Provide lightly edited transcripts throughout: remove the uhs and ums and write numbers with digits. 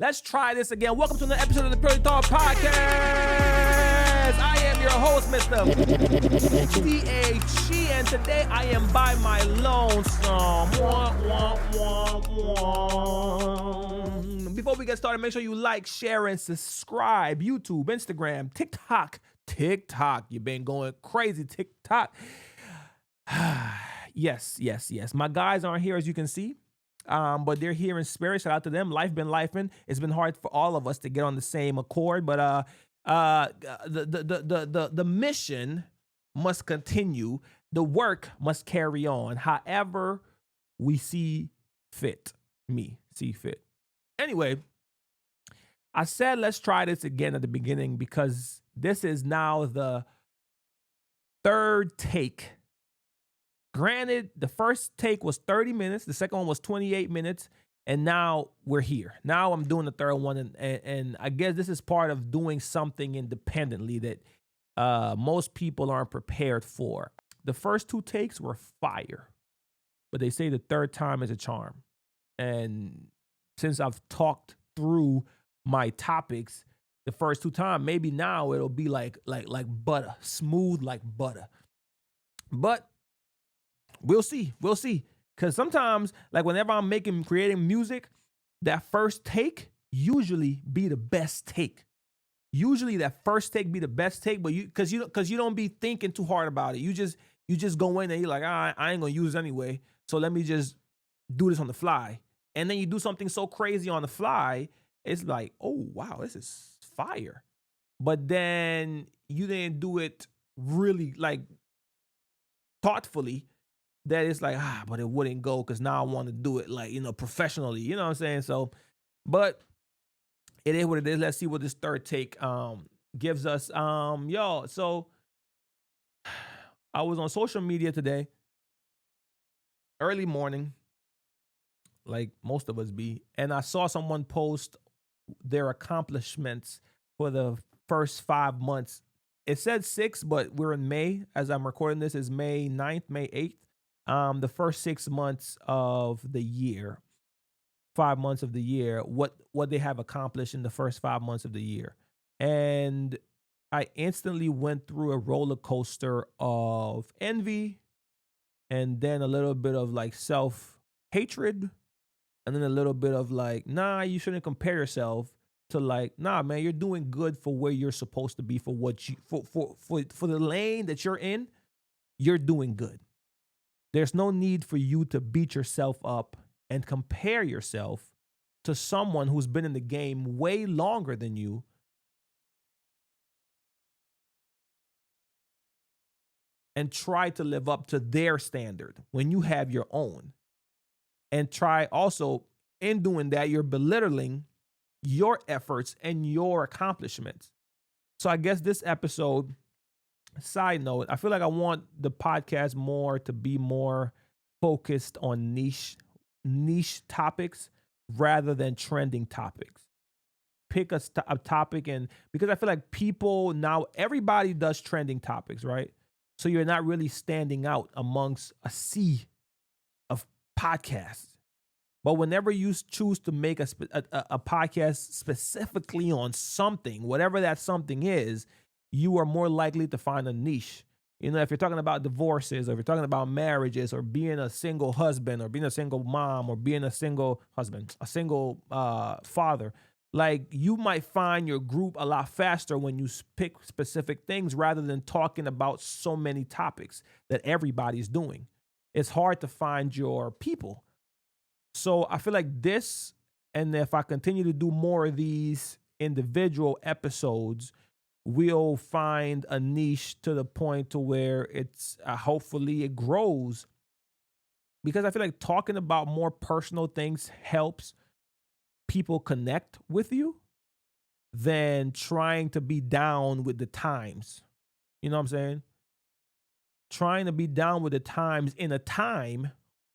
Let's try this again. Welcome to another episode of the Purely Thought Podcast. I am your host, Mr. D.A.G. And today I am by my lonesome. Before we get started, make sure you like, share, and subscribe. YouTube, Instagram, TikTok. You've been going crazy, TikTok. Yes. My guys aren't here, as you can see. But they're here in spirit. Shout out to them. Life been lifing. It's been hard for all of us to get on the same accord, but the mission must continue. The work must carry on. However we see fit. Anyway, I said let's try this again at the beginning because this is now the third take. Granted, the first take was 30 minutes. The second one was 28 minutes. And now we're here. Now I'm doing the third one. And I guess this is part of doing something independently that most people aren't prepared for. The first two takes were fire. But they say the third time is a charm. And since I've talked through my topics the first two times, maybe now it'll be like butter. Smooth like butter. But we'll see. Because sometimes, like whenever I'm creating music, that first take usually be the best take. Usually that first take be the best take, but you don't be thinking too hard about it. You just go in and you're like, I ain't gonna use it anyway. So let me just do this on the fly. And then you do something so crazy on the fly, it's like, oh wow, this is fire. But then you didn't do it really like thoughtfully. That it's like, but it wouldn't go because now I want to do it like, professionally. You know what I'm saying? So, but it is what it is. Let's see what this third take gives us. Y'all, so I was on social media today, early morning, like most of us be, and I saw someone post their accomplishments for the first 5 months. It said 6, but we're in May. As I'm recording this, is May 9th, May 8th. The first 6 months of the year, 5 months of the year, what they have accomplished in the first 5 months of the year. And I instantly went through a roller coaster of envy and then a little bit of like self-hatred and then a little bit of like, nah, you shouldn't compare yourself to like, nah, man, you're doing good for where you're supposed to be for what you for the lane that you're in, you're doing good. There's no need for you to beat yourself up and compare yourself to someone who's been in the game way longer than you. And try to live up to their standard when you have your own. And try also, in doing that, you're belittling your efforts and your accomplishments. So I guess this episode, side note, I feel like I want the podcast more to be more focused on niche topics rather than trending topics. Pick a topic, and because I feel like people now, everybody does trending topics, right? So you're not really standing out amongst a sea of podcasts. But whenever you choose to make a podcast specifically on something, whatever that something is, you are more likely to find a niche. If you're talking about divorces, or if you're talking about marriages, or being a single husband, or being a single mom, or being a single husband, a single father, like you might find your group a lot faster when you pick specific things rather than talking about so many topics that everybody's doing. It's hard to find your people. So I feel like this, and if I continue to do more of these individual episodes, we'll find a niche to the point to where it's hopefully it grows, because I feel like talking about more personal things helps people connect with you than trying to be down with the times. You know what I'm saying? Trying to be down with the times in a time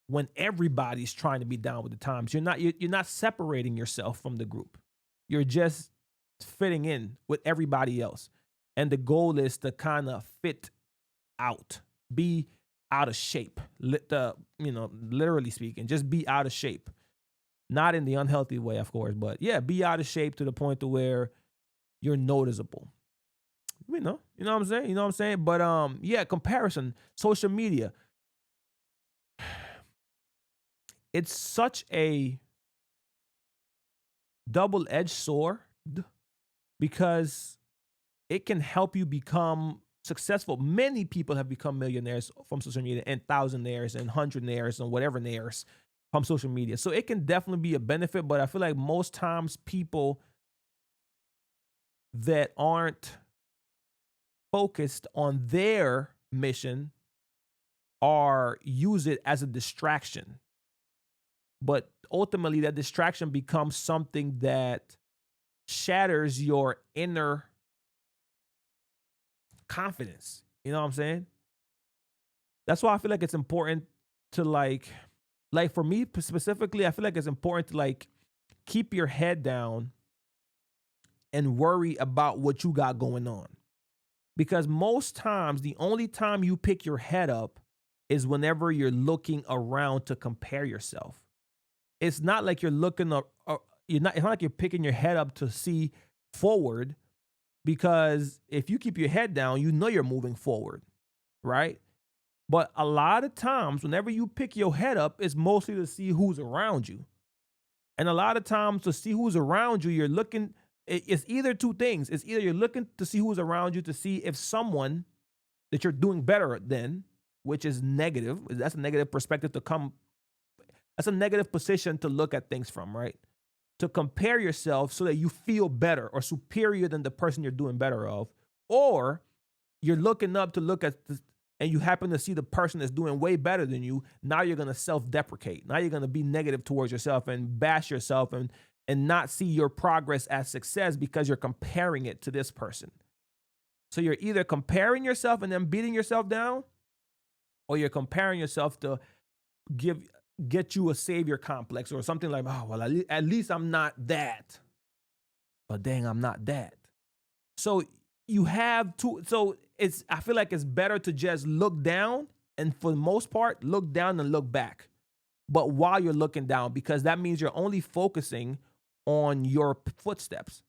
when everybody's trying to be down with the times. You're not separating yourself from the group. You're just fitting in with everybody else. And the goal is to kind of fit out, be out of shape, literally speaking, just be out of shape. Not in the unhealthy way, of course, but yeah, be out of shape to the point to where you're noticeable. You know what I'm saying? You know what I'm saying? But yeah, comparison, social media. It's such a double-edged sword because it can help you become successful. Many people have become millionaires from social media and thousandaires and hundredaires and whatever naires from social media. So it can definitely be a benefit, but I feel like most times people that aren't focused on their mission are use it as a distraction. But ultimately that distraction becomes something that shatters your inner confidence. You know what I'm saying? That's why I feel like it's important to like for me specifically, I feel like it's important to like keep your head down and worry about what you got going on. Because most times the only time you pick your head up is whenever you're looking around to compare yourself. It's not like you're looking up it's not like you're picking your head up to see forward, because if you keep your head down, you know you're moving forward, right? But a lot of times, whenever you pick your head up, it's mostly to see who's around you. And a lot of times, to see who's around you, you're looking, it's either two things. It's either you're looking to see who's around you to see if someone that you're doing better than, which is negative, that's a negative perspective to come, that's a negative position to look at things from, right? To compare yourself so that you feel better or superior than the person you're doing better of, or you're looking up to look at this, and you happen to see the person that's doing way better than you. Now you're going to self-deprecate. Now you're going to be negative towards yourself and bash yourself and not see your progress as success because you're comparing it to this person. So you're either comparing yourself and then beating yourself down, or you're comparing yourself to get you a savior complex or something like, oh, well, at least I'm not that. But dang, I'm not that. So you have to, so I feel like it's better to just look down, and for the most part, look down and look back. But while you're looking down, because that means you're only focusing on your footsteps.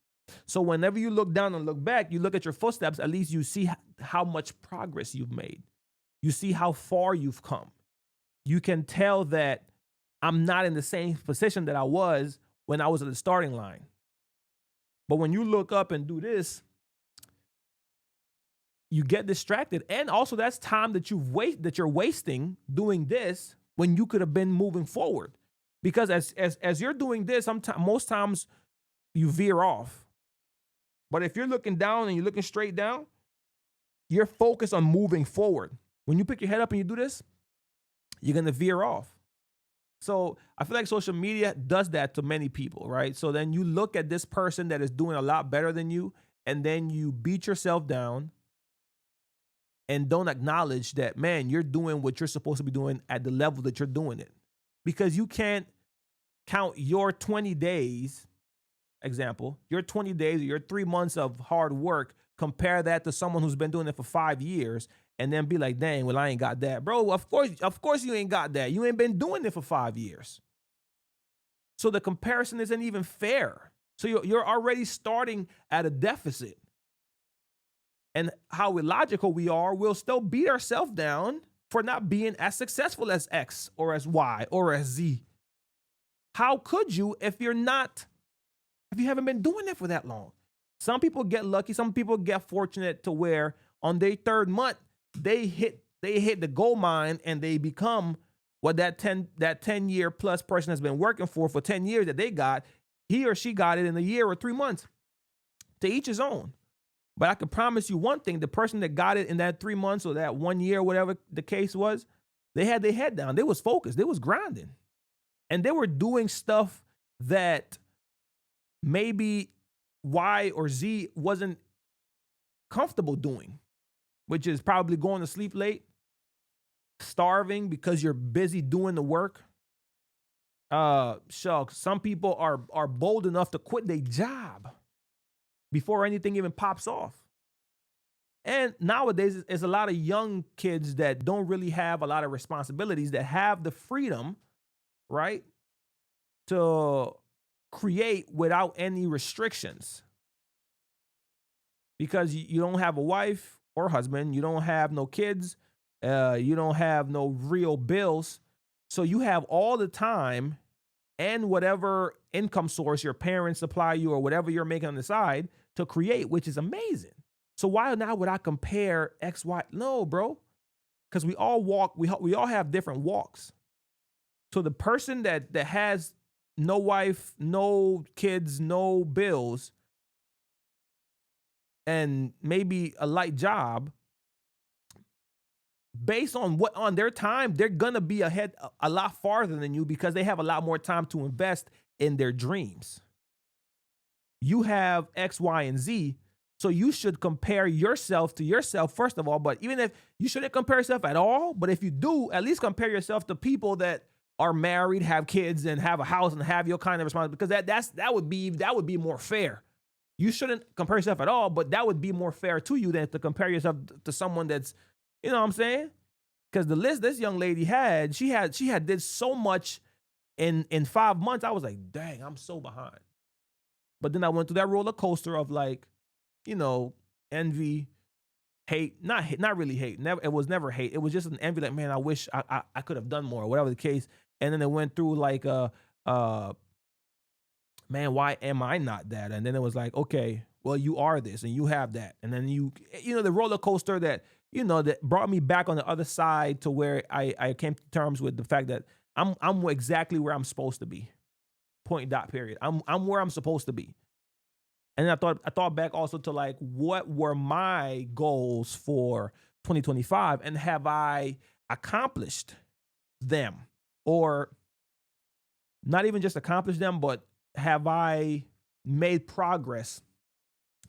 So whenever you look down and look back, you look at your footsteps, at least you see how much progress you've made. You see how far you've come. You can tell that I'm not in the same position that I was when I was at the starting line. But when you look up and do this, you get distracted. And also that's time that you're wasting doing this when you could have been moving forward. Because as you're doing this, most times you veer off. But if you're looking down and you're looking straight down, you're focused on moving forward. When you pick your head up and you do this, you're going to veer off. So I feel like social media does that to many people, right? So then you look at this person that is doing a lot better than you, and then you beat yourself down and don't acknowledge that, man, you're doing what you're supposed to be doing at the level that you're doing it. Because you can't count your 20 days, example, your 20 days or your 3 months of hard work, compare that to someone who's been doing it for 5 years, and then be like, dang, well, I ain't got that. Bro, of course you ain't got that. You ain't been doing it for 5 years. So the comparison isn't even fair. So you're already starting at a deficit. And how illogical we are, we'll still beat ourselves down for not being as successful as X or as Y or as Z. How could you if you haven't been doing it for that long? Some people get lucky. Some people get fortunate to where on their third month, they hit the gold mine and they become what that 10 year plus person has been working for 10 years that they got. He or she got it in a year or 3 months. To each his own. But I can promise you one thing, the person that got it in that 3 months or that 1 year, whatever the case was, they had their head down. They was focused. They was grinding. And they were doing stuff that maybe Y or Z wasn't comfortable doing, which is probably going to sleep late, starving because you're busy doing the work. Shucks, some people are bold enough to quit their job before anything even pops off. And nowadays, there's a lot of young kids that don't really have a lot of responsibilities, that have the freedom, right, to create without any restrictions because you don't have a wife or husband, you don't have no kids, you don't have no real bills. So you have all the time and whatever income source your parents supply you or whatever you're making on the side to create, which is amazing. So why now would I compare X, Y? No, bro, because we all walk, we all have different walks. So the person that has no wife, no kids, no bills, and maybe a light job, based on what on their time, they're gonna be ahead a lot farther than you because they have a lot more time to invest in their dreams. You have X, Y, and Z, so you should compare yourself to yourself first of all. But even if you shouldn't compare yourself at all, but if you do, at least compare yourself to people that are married, have kids, and have a house and have your kind of responsibility, because that would be more fair. You shouldn't compare yourself at all, but that would be more fair to you than to compare yourself to someone that's, you know what I'm saying? Because the list this young lady had, she had did so much in 5 months. I was like, dang, I'm so behind. But then I went through that roller coaster of like, you know, envy, hate, not really hate. Never, it was never hate. It was just an envy, like, man, I wish I could have done more, or whatever the case. And then it went through like man, why am I not that? And then it was like, okay, well, you are this and you have that. And then you know, the roller coaster that, you know, that brought me back on the other side to where I came to terms with the fact that I'm exactly where I'm supposed to be. Point dot period. I'm where I'm supposed to be. And I thought back also to like, what were my goals for 2025 and have I accomplished them? Or not even just accomplished them, but have I made progress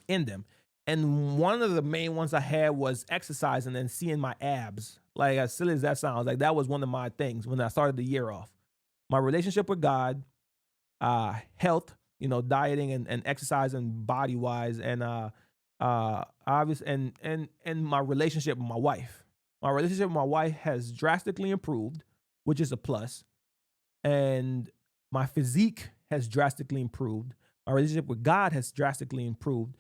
in them? And one of the main ones I had was exercising and seeing my abs. Like, as silly as that sounds, like that was one of my things when I started the year off. My relationship with God, health, you know, dieting and exercising body wise, and obvious, and my relationship with my wife. My relationship with my wife has drastically improved, which is a plus. And my physique has drastically improved. My relationship with God has drastically improved.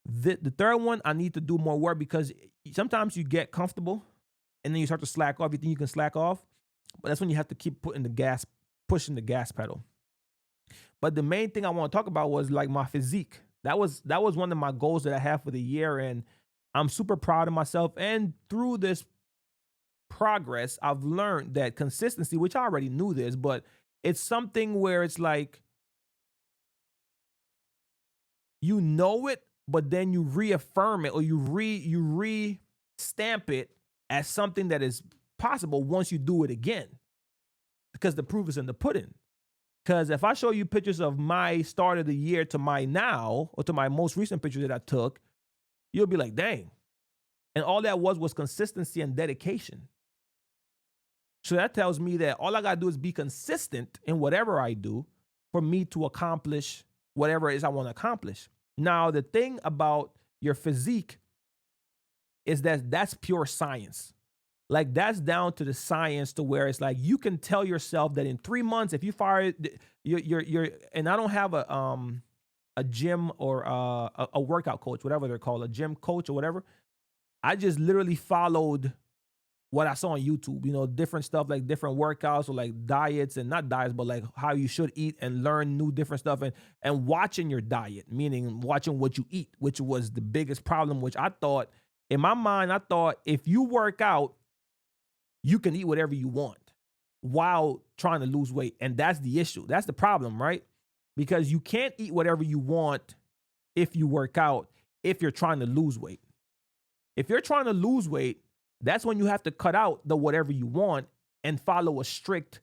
The third one, I need to do more work because sometimes you get comfortable and then you start to slack off. You think you can slack off, but that's when you have to keep pushing the gas pedal. But the main thing I want to talk about was like my physique. That was one of my goals that I have for the year, and I'm super proud of myself. And through this progress, I've learned that consistency, which I already knew this, but it's something where it's like you know it, but then you reaffirm it or you re-stamp it as something that is possible once you do it again. Because the proof is in the pudding. Because if I show you pictures of my start of the year to my now, or to my most recent picture that I took, you'll be like, dang. And all that was consistency and dedication. So that tells me that all I got to do is be consistent in whatever I do for me to accomplish whatever it is I want to accomplish. Now, the thing about your physique is that that's pure science. Like, that's down to the science to where it's like you can tell yourself that in 3 months, if you fire you're and I don't have a gym or a workout coach, whatever they're called, a gym coach or whatever. I just literally followed what I saw on YouTube, you know, different stuff like different workouts or like diets, and not diets, but like how you should eat and learn new different stuff, and watching your diet, meaning watching what you eat, which was the biggest problem, which I thought in my mind, I thought if you work out, you can eat whatever you want while trying to lose weight. And that's the issue. That's the problem, right? Because you can't eat whatever you want if you work out, if you're trying to lose weight. If you're trying to lose weight, that's when you have to cut out the whatever you want and follow a strict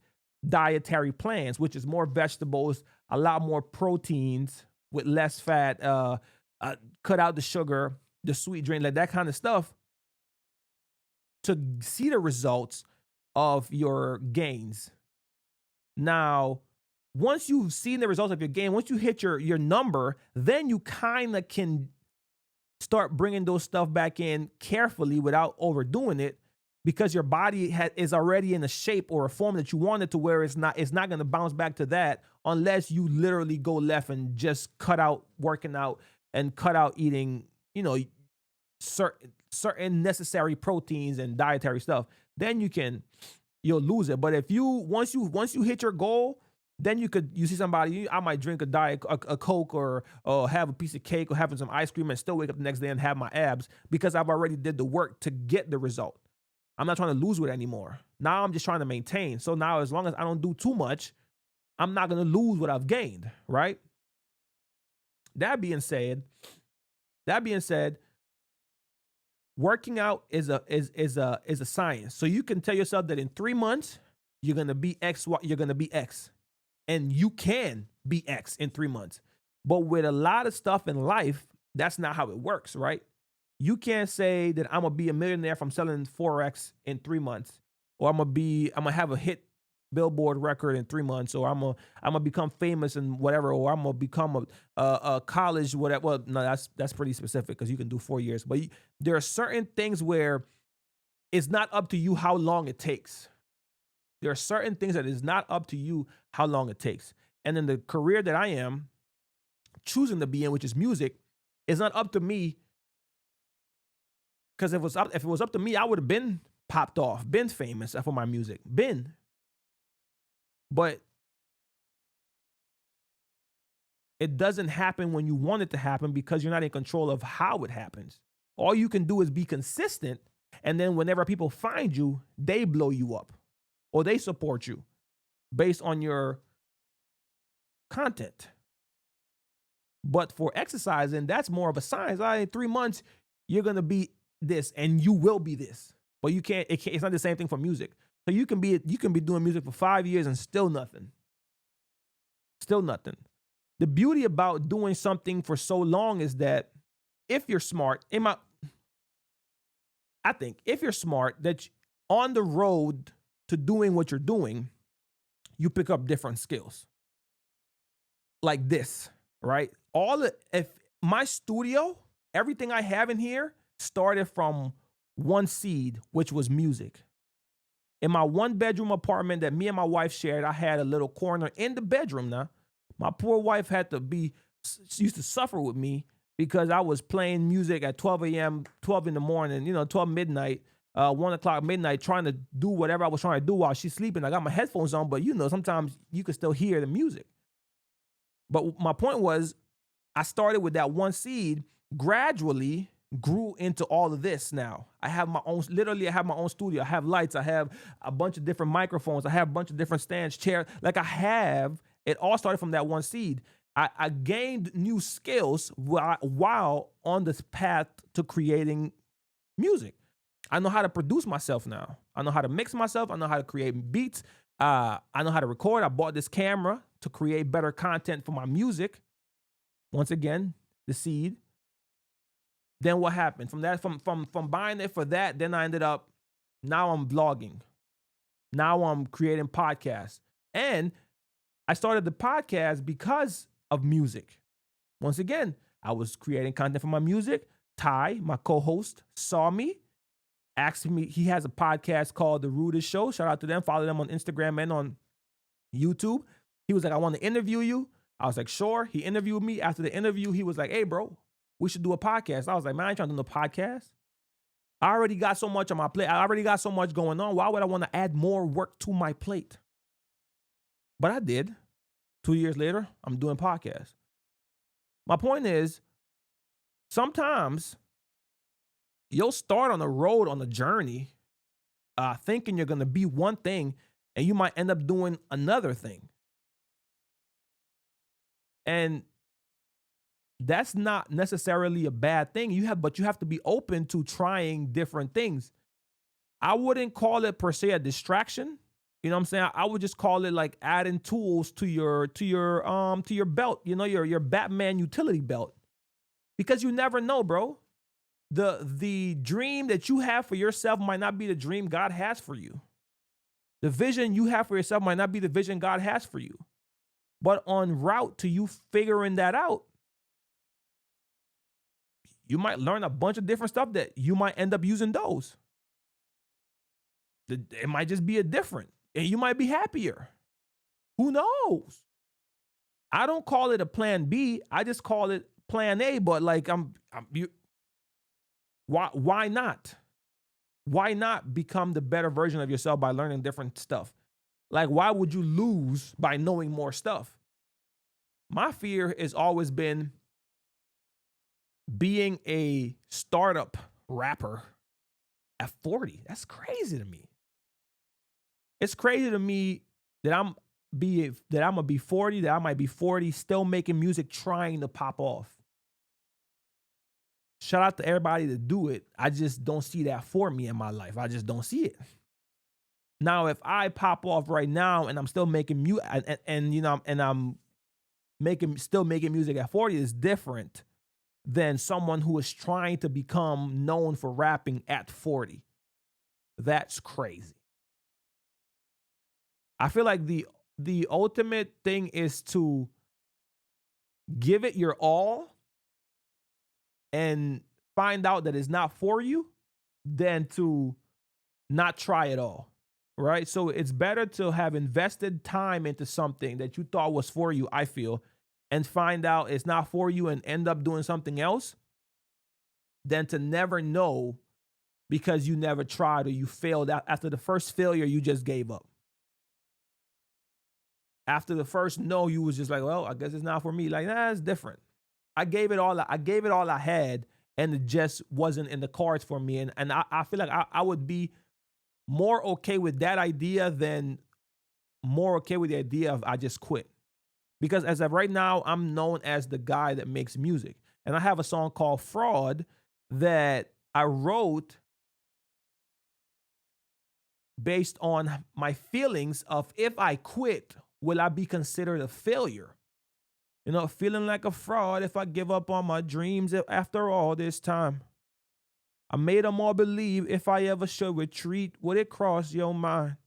dietary plans, which is more vegetables, a lot more proteins with less fat, cut out the sugar, the sweet drink, like that kind of stuff, to see the results of your gains. Now, once you've seen the results of your gain, once you hit your number, then you kind of can start bringing those stuff back in carefully without overdoing it. because your body is already in a shape or a form that you want it to, where it's not going to bounce back to that unless you literally go left and just cut out working out and cut out eating, certain necessary proteins and dietary stuff. Then you'll lose it. But if you once you hit your goal, then you see somebody, I might drink a Coke or have a piece of cake or having some ice cream and still wake up the next day and have my abs because I've already did the work to get the result. I'm not trying to lose weight anymore. Now I'm just trying to maintain. So now as long as I don't do too much, I'm not going to lose what I've gained, right? That being said, working out is a science. So you can tell yourself that in 3 months you're going to be X, you're going to be X. And you can be X in 3 months. But with a lot of stuff in life, that's not how it works, right? You can't say that I'm gonna be a millionaire from selling Forex in 3 months, or I'm gonna have a hit Billboard record in 3 months, or I'm gonna become famous and whatever, or I'm gonna become a college whatever. Well, no, that's pretty specific because you can do 4 years. But there are certain things where it's not up to you how long it takes. There are certain things that is not up to you how long it takes. And in the career that I am choosing to be in, which is music, it's not up to me. Because if it was up to me, I would have been popped off, been famous for my music, been. But it doesn't happen when you want it to happen because you're not in control of how it happens. All you can do is be consistent, and then whenever people find you, they blow you up or they support you based on your content. But for exercising, that's more of a science. In 3 months, you're going to be this and you will be this. But it's not the same thing for music. So you can be doing music for 5 years and still nothing. Still nothing. The beauty about doing something for so long is that if you're smart, I think if you're smart, that on the road to doing what you're doing, you pick up different skills. Like this, right? If my studio, everything I have in here started from one seed, which was music. In my 1-bedroom apartment that me and my wife shared, I had a little corner in the bedroom. Now, my poor wife she used to suffer with me because I was playing music at 12 a.m., 12 in the morning, 12 midnight, 1 o'clock midnight, trying to do whatever I was trying to do while she's sleeping. I got my headphones on, but sometimes you can still hear the music. But my point was, I started with that one seed, gradually grew into all of this now. I have my own studio. I have lights. I have a bunch of different microphones. I have a bunch of different stands, chairs. It all started from that one seed. I gained new skills while on this path to creating music. I know how to produce myself now. I know how to mix myself. I know how to create beats. I know how to record. I bought this camera to create better content for my music. Once again, the seed. Then what happened? From that, from buying it for that, then I ended up, now I'm vlogging. Now I'm creating podcasts. And I started the podcast because of music. Once again, I was creating content for my music. Ty, my co-host, saw me, asked me, he has a podcast called The Rudest Show. Shout out to them. Follow them on Instagram and on YouTube. He was like, I want to interview you. I was like, sure. He interviewed me. After the interview, he was like, hey, bro, we should do a podcast. I was like, man, I ain't trying to do no podcast. I already got so much on my plate. I already got so much going on. Why would I want to add more work to my plate? But I did. 2 years later, I'm doing podcasts. My point is, sometimes you'll start on the road, on the journey, thinking you're going to be one thing, and you might end up doing another thing. And that's not necessarily a bad thing. But you have to be open to trying different things. I wouldn't call it per se a distraction. You know what I'm saying? I would just call it like adding tools to your belt, your Batman utility belt. Because you never know, bro. The dream that you have for yourself might not be the dream God has for you. The vision you have for yourself might not be the vision God has for you. But en route to you figuring that out, you might learn a bunch of different stuff that you might end up using those. It might just be a different, and you might be happier. Who knows? I don't call it a plan B. I just call it plan A. But like, why not? Why not become the better version of yourself by learning different stuff? Like, why would you lose by knowing more stuff? My fear has always been being a startup rapper at 40. That's crazy to me. It's crazy to me that I'm gonna be 40, that I might be 40, still making music, trying to pop off. Shout out to everybody that do it. I just don't see that for me in my life. I just don't see it. Now, if I pop off right now and I'm still making music, and you know, and I'm still making music at 40, is different than someone who is trying to become known for rapping at 40. That's crazy. I feel like the ultimate thing is to give it your all and find out that it's not for you than to not try at all, right? So it's better to have invested time into something that you thought was for you, I feel, and find out it's not for you and end up doing something else, than to never know because you never tried or you failed. After the first failure, you just gave up. After the first no, you was just like, well, I guess it's not for me. Like, nah, it's different. I gave it all I had, and it just wasn't in the cards for me. And I feel like I would be more okay with that idea than more okay with the idea of I just quit. Because as of right now, I'm known as the guy that makes music. And I have a song called Fraud that I wrote based on my feelings of, if I quit, will I be considered a failure? You know, feeling like a fraud if I give up on my dreams after all this time. I made them all believe if I ever should retreat, would it cross your mind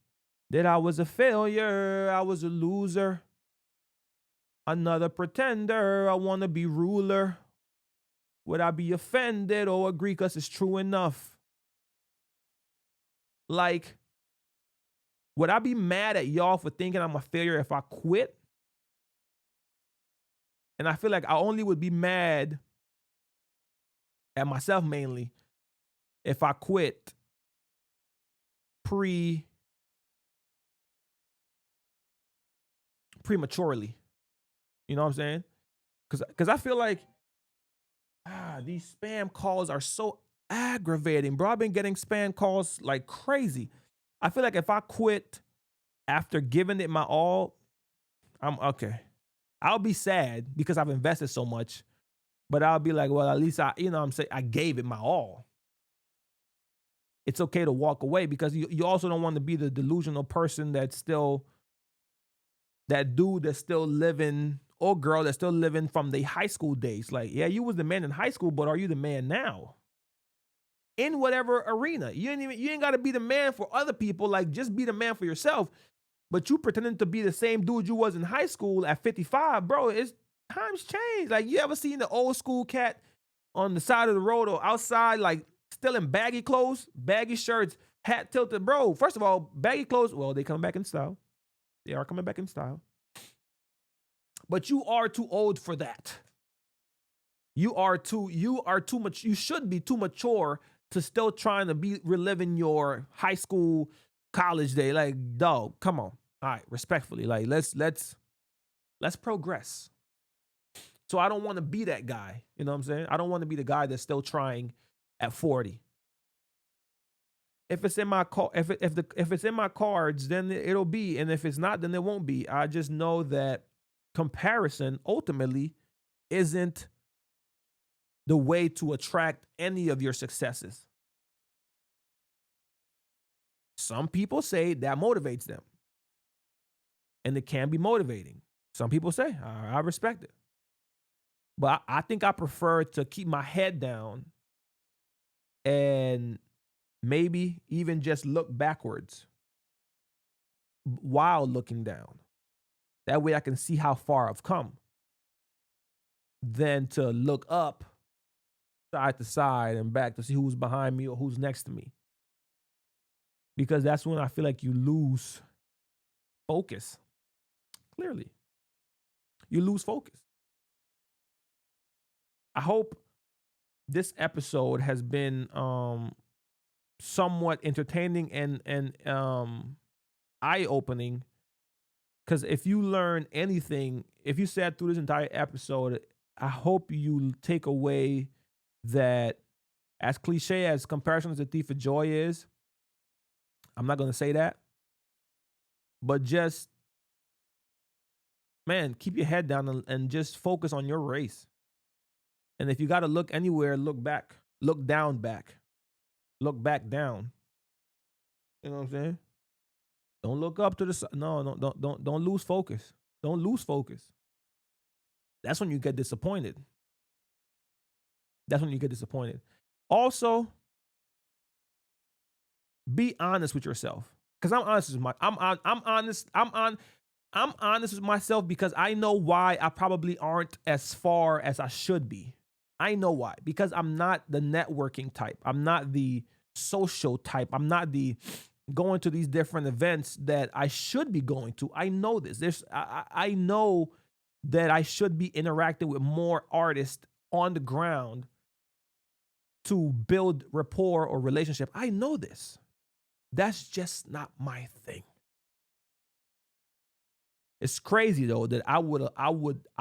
that I was a failure, I was a loser, another pretender, I want to be ruler? Would I be offended or agree because it's true enough? Like, would I be mad at y'all for thinking I'm a failure if I quit? And I feel like I only would be mad at myself mainly if I quit prematurely. You know what I'm saying? Because I feel like these spam calls are so aggravating, bro. I've been getting spam calls like crazy. I feel like if I quit after giving it my all, I'm okay. I'll be sad because I've invested so much, but I'll be like, well, at least I'm saying I gave it my all. It's okay to walk away because you also don't want to be the delusional person that dude that's still living, or girl that's still living from the high school days. Like, yeah, you was the man in high school, but are you the man now? In whatever arena. You ain't got to be the man for other people. Like, just be the man for yourself. But you pretending to be the same dude you was in high school at 55, bro, it's times change. Like, you ever seen the old school cat on the side of the road or outside, like still in baggy clothes, baggy shirts, hat tilted? Bro, first of all, baggy clothes, well, they come back in style. They are coming back in style. But you are too old for that. You are too much. You should be too mature to still trying to be reliving your high school, college day. Like, dog, come on. All right, respectfully, like let's progress. So I don't want to be that guy. You know what I'm saying? I don't want to be the guy that's still trying at 40. If it's in my if it's in my cards, then it'll be, and if it's not, then it won't be. I just know that comparison ultimately isn't the way to attract any of your successes. Some people say that motivates them, and it can be motivating. Some people say, I respect it. But I think I prefer to keep my head down and maybe even just look backwards while looking down. That way I can see how far I've come, than to look up side to side and back to see who's behind me or who's next to me. because that's when I feel like you lose focus. Clearly, you lose focus. I hope this episode has been somewhat entertaining and eye opening. Because if you learn anything, if you sat through this entire episode, I hope you take away that, as cliche as comparison as a thief of joy is, I'm not going to say that, but just, man, keep your head down and just focus on your race. And if you got to look anywhere, look back, look down back, look back down. You know what I'm saying? Don't look up to the side. No, don't lose focus. Don't lose focus. That's when you get disappointed. That's when you get disappointed. Also, be honest with yourself. Because I'm honest with I'm honest with myself because I know why I probably aren't as far as I should be. I know why. Because I'm not the networking type. I'm not the social type. I'm not the going to these different events that I should be going to. I know this. I know that I should be interacting with more artists on the ground to build rapport or relationship. I know this. That's just not my thing. It's crazy though that I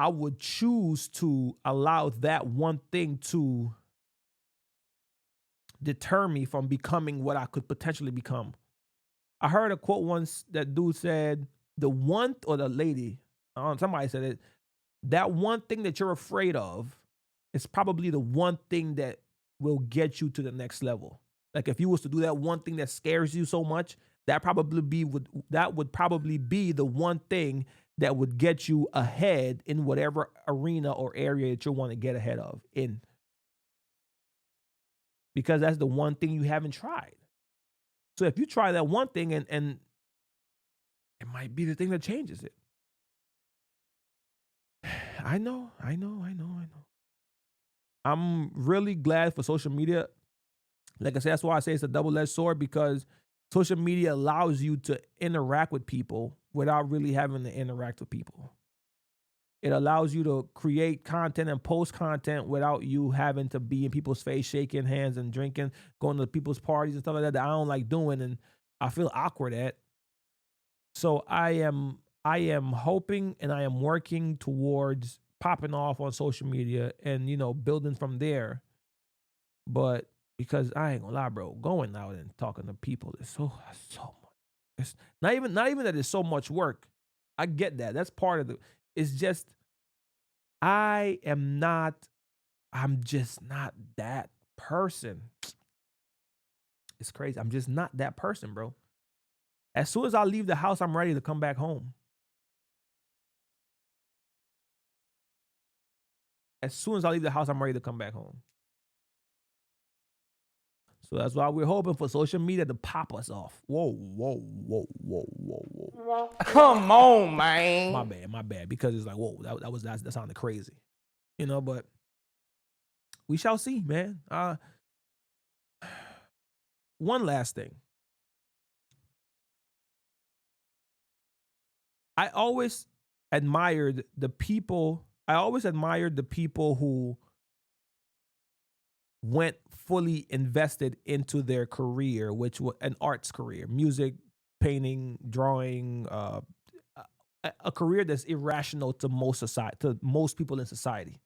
would choose to allow that one thing to deter me from becoming what I could potentially become. I heard a quote once that dude said, the one, or the lady, somebody said it, that one thing that you're afraid of is probably the one thing that will get you to the next level. Like if you was to do that one thing that scares you so much, that would probably be the one thing that would get you ahead in whatever arena or area that you want to get ahead of in. Because that's the one thing you haven't tried. So if you try that one thing and it might be the thing that changes it. I know. I'm really glad for social media. Like I said, that's why I say it's a double-edged sword, because social media allows you to interact with people without really having to interact with people. It allows you to create content and post content without you having to be in people's face, shaking hands and drinking, going to people's parties and stuff like that I don't like doing and I feel awkward at. So I am hoping and I am working towards popping off on social media and, building from there. But because I ain't gonna lie, bro, going out and talking to people is so much. It's not even that it's so much work. I get that. That's part of it's just I'm just not that person. It's crazy. I'm just not that person, bro. As soon as I leave the house, I'm ready to come back home. As soon as I leave the house, I'm ready to come back home. So that's why we're hoping for social media to pop us off. Whoa. Come on, man. My bad. Because it's like, whoa, that sounded crazy. But we shall see, man. One last thing. I always admired the people who went fully invested into their career, which was an arts career, music, painting, drawing, a career that's irrational to most people in society.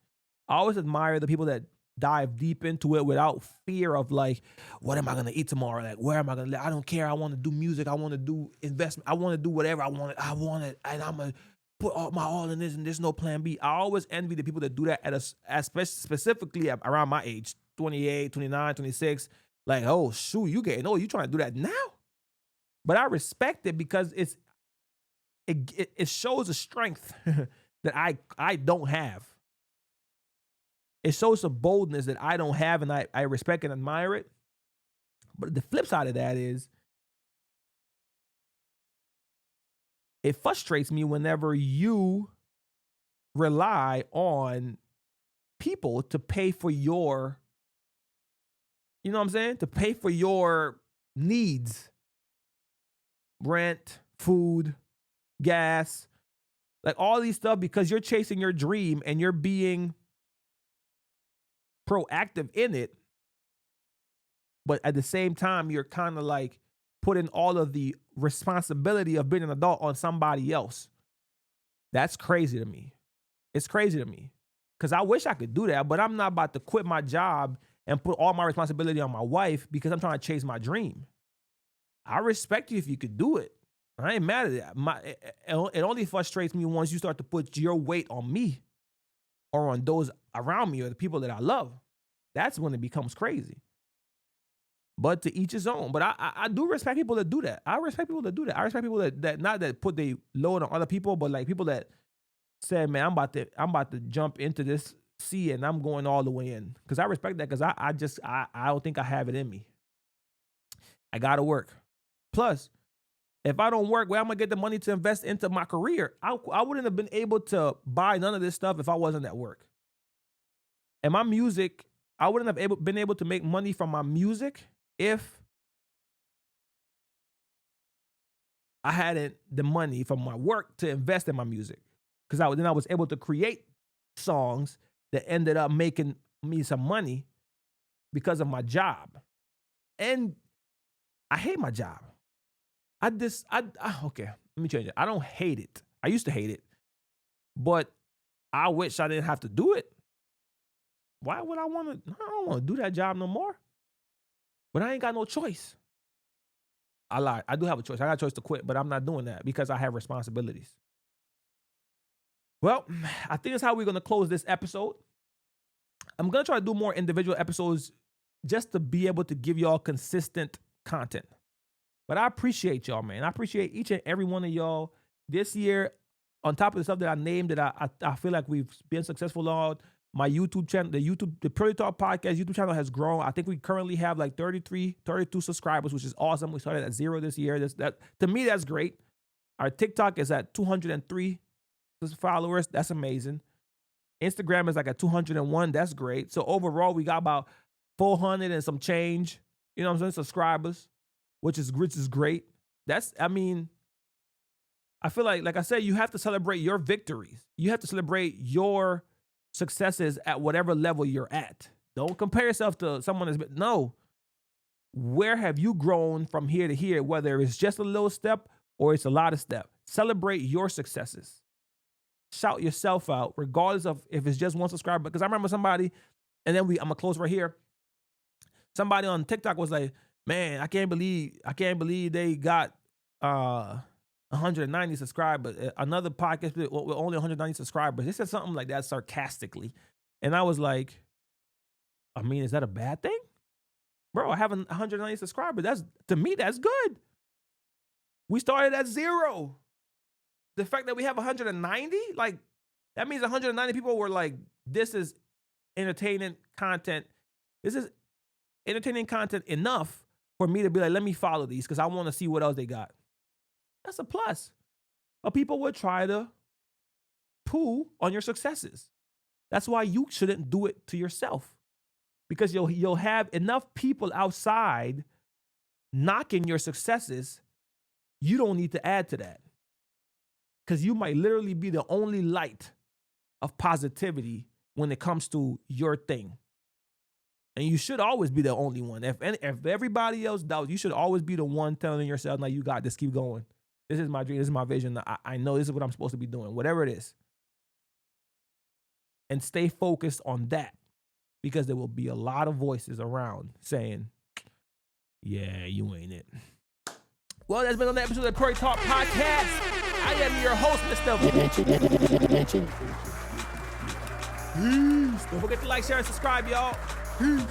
I always admire the people that dive deep into it without fear of like, what am I going to eat tomorrow? Like, where am I going to live? I don't care. I want to do music. I want to do investment. I want to do whatever I want it. And I'm going to put all in this and there's no plan B. I always envy the people that do that specifically around my age, 28, 29, 26. Like, oh, shoot, you getting old. You trying to do that now? But I respect it because it shows a strength that I don't have. It shows a boldness that I don't have, and I respect and admire it. But the flip side of that is it frustrates me whenever you rely on people to pay for your, to pay for your needs. rent, food, gas, like all these stuff because you're chasing your dream and you're being proactive in it. But at the same time, you're kind of like putting all of the responsibility of being an adult on somebody else. That's crazy to me. It's crazy to me because I wish I could do that, but I'm not about to quit my job and put all my responsibility on my wife because I'm trying to chase my dream. I respect you if you could do it. I ain't mad at that. It only frustrates me once you start to put your weight on me or on those around me or the people that I love. That's when it becomes crazy. But to each his own. But I do respect people that do that. I respect people that do that. I respect people that not that put their load on other people, but like people that say, man, I'm about to jump into this sea and I'm going all the way in. Because I respect that because I don't think I have it in me. I gotta work. Plus, if I don't work, where I'm gonna get the money to invest into my career? I wouldn't have been able to buy none of this stuff if I wasn't at work. And my music, I wouldn't have been able to make money from my music if I hadn't the money from my work to invest in my music. Because then I was able to create songs that ended up making me some money because of my job. And I hate my job. Okay, let me change it. I don't hate it. I used to hate it, but I wish I didn't have to do it. Why would I want to? I don't want to do that job no more. But I ain't got no choice. I lied. I do have a choice. I got a choice to quit, but I'm not doing that because I have responsibilities. Well, I think that's how we're going to close this episode. I'm going to try to do more individual episodes just to be able to give y'all consistent content. But I appreciate y'all, man. I appreciate each and every one of y'all this year. On top of the stuff that I named that I feel like we've been successful on, my YouTube channel, the Purely Talk Podcast YouTube channel has grown. I think we currently have like 32 subscribers, which is awesome. We started at 0 this year. That to me, that's great. Our TikTok is at 203 followers. That's amazing. Instagram is like at 201. That's great. So overall, we got about 400 and some change, you know what I'm saying, subscribers, which is great. I feel like I said, you have to celebrate your victories. You have to celebrate your successes at whatever level you're at. Don't compare yourself to someone that's been, no. Where have you grown from here to here, whether it's just a little step or it's a lot of steps? Celebrate your successes. Shout yourself out, regardless of if it's just one subscriber. Because I remember somebody, and then I'm gonna close right here. Somebody on TikTok was like, man, I can't believe they got 190 subscribers. Another podcast with only 190 subscribers. They said something like that sarcastically. And I was like, I mean, is that a bad thing? Bro, I have 190 subscribers. To me, that's good. We started at 0. The fact that we have 190, like, that means 190 people were like, this is entertaining content. This is entertaining content enough for me to be like, let me follow these because I want to see what else they got. That's a plus. But people would try to poo on your successes. That's why you shouldn't do it to yourself. Because you'll have enough people outside knocking your successes. You don't need to add to that. Because you might literally be the only light of positivity when it comes to your thing. And you should always be the only one. If everybody else doubts, you should always be the one telling yourself, "No, you got this. Keep going. This is my dream. This is my vision. I know this is what I'm supposed to be doing. Whatever it is." And stay focused on that. Because there will be a lot of voices around saying, yeah, you ain't it. Well, that's been on the episode of the Purely Talk Podcast. I am your host, Mr. Peace. Don't forget to like, share, and subscribe, y'all. Peace.